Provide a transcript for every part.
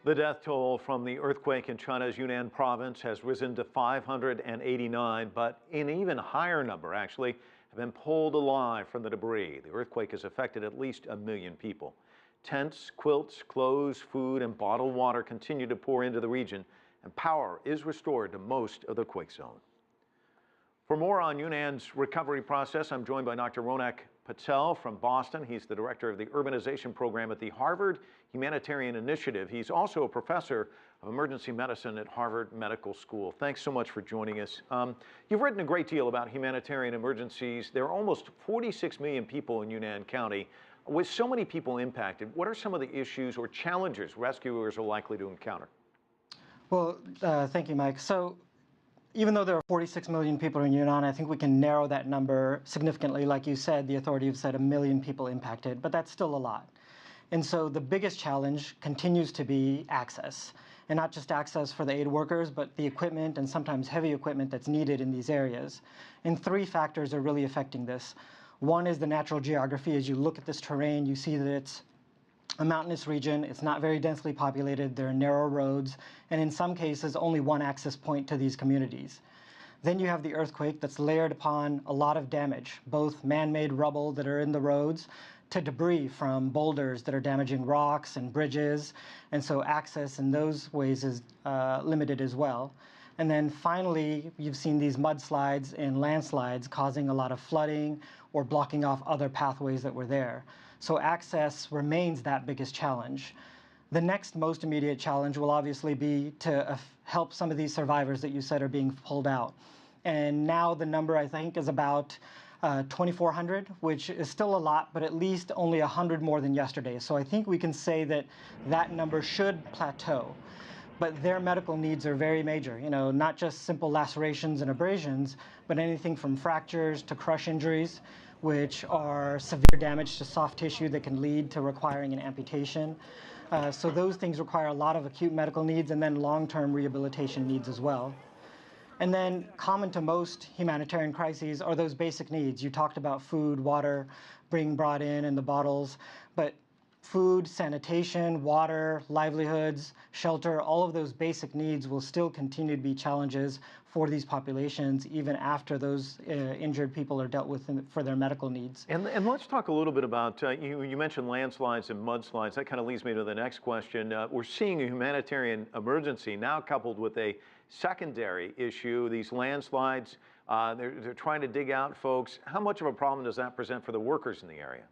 The death toll from the earthquake in China's Yunnan province has risen to 589, but an even higher number actually have been pulled alive from the debris. The earthquake has affected at least 1 million people. Tents, quilts, clothes, food, and bottled water continue to pour into the region, and power is restored to most of the quake zone. For more on Yunnan's recovery process, I'm joined by Dr. Ronak Patel from Boston. He's the director of the Urbanization Program at the Harvard Humanitarian Initiative. He's also a professor of emergency medicine at Harvard Medical School. Thanks so much for joining us. You've written a great deal about humanitarian emergencies. There are almost 46 million people in Yunnan County. With so many people impacted, what are some of the issues or challenges rescuers are likely to encounter? Well, thank you, Mike. So, even though there are 46 million people in Yunnan, I think we can narrow that number significantly. Like you said, the authorities have said 1 million people impacted, but that's still a lot. And so the biggest challenge continues to be access, and not just access for the aid workers, but the equipment and sometimes heavy equipment that's needed in these areas. And 3 factors are really affecting this. One is the natural geography. As you look at this terrain, you see that it's a mountainous region. It's not very densely populated. There are narrow roads, and in some cases, only one access point to these communities. Then you have the earthquake that's layered upon a lot of damage, both man-made rubble that are in the roads to debris from boulders that are damaging rocks and bridges, and so access in those ways is limited as well. And then finally, you've seen these mudslides and landslides causing a lot of flooding or blocking off other pathways that were there. So access remains that biggest challenge. The next most immediate challenge will obviously be to help some of these survivors that you said are being pulled out. And now the number, I think, is about 2,400, which is still a lot, but at least only 100 more than yesterday. So I think we can say that that number should plateau. But their medical needs are very major, not just simple lacerations and abrasions, but anything from fractures to crush injuries, which are severe damage to soft tissue that can lead to requiring an amputation. So those things require a lot of acute medical needs and then long-term rehabilitation needs as well. And then common to most humanitarian crises are those basic needs. You talked about food, water being brought in and the bottles, but food, sanitation, water, livelihoods, shelter, all of those basic needs will still continue to be challenges for these populations even after those injured people are dealt with for their medical needs. And let's talk a little bit about, you mentioned landslides and mudslides. That kind of leads me to the next question. We're seeing a humanitarian emergency now coupled with a secondary issue, these landslides. They're trying to dig out folks. How much of a problem does that present for the workers in the area?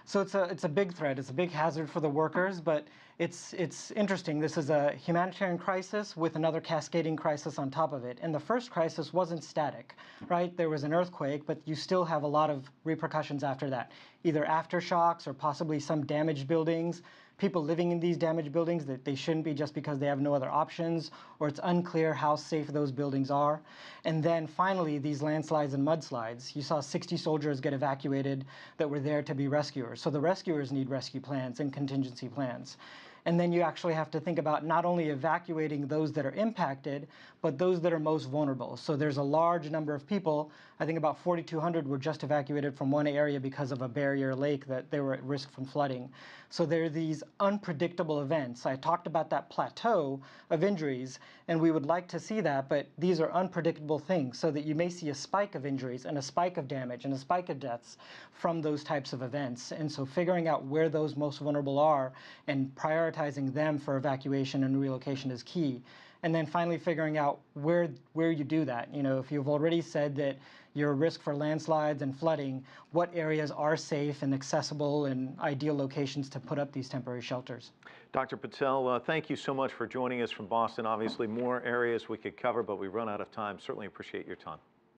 So it's a big threat. It's a big hazard for the workers, but it's interesting. This is a humanitarian crisis with another cascading crisis on top of it. And the first crisis wasn't static, right? There was an earthquake, but you still have a lot of repercussions after that, either aftershocks or possibly some damaged buildings, people living in these damaged buildings that they shouldn't be just because they have no other options, or it's unclear how safe those buildings are. And then finally, these landslides and mudslides. You saw 60 soldiers get evacuated that were there to be rescuers. So the rescuers need rescue plans and contingency plans. And then you actually have to think about not only evacuating those that are impacted, but those that are most vulnerable. So there's a large number of people, I think about 4,200 were just evacuated from one area because of a barrier lake that they were at risk from flooding. So there are these unpredictable events. I talked about that plateau of injuries, and we would like to see that, but these are unpredictable things, so that you may see a spike of injuries and a spike of damage and a spike of deaths from those types of events. And so figuring out where those most vulnerable are and prioritizing them for evacuation and relocation is key. And then finally figuring out where you do that. If you've already said that you're at risk for landslides and flooding, what areas are safe and accessible and ideal locations to put up these temporary shelters? Dr. Patel, thank you so much for joining us from Boston. Obviously more areas we could cover, but we run out of time. Certainly appreciate your time.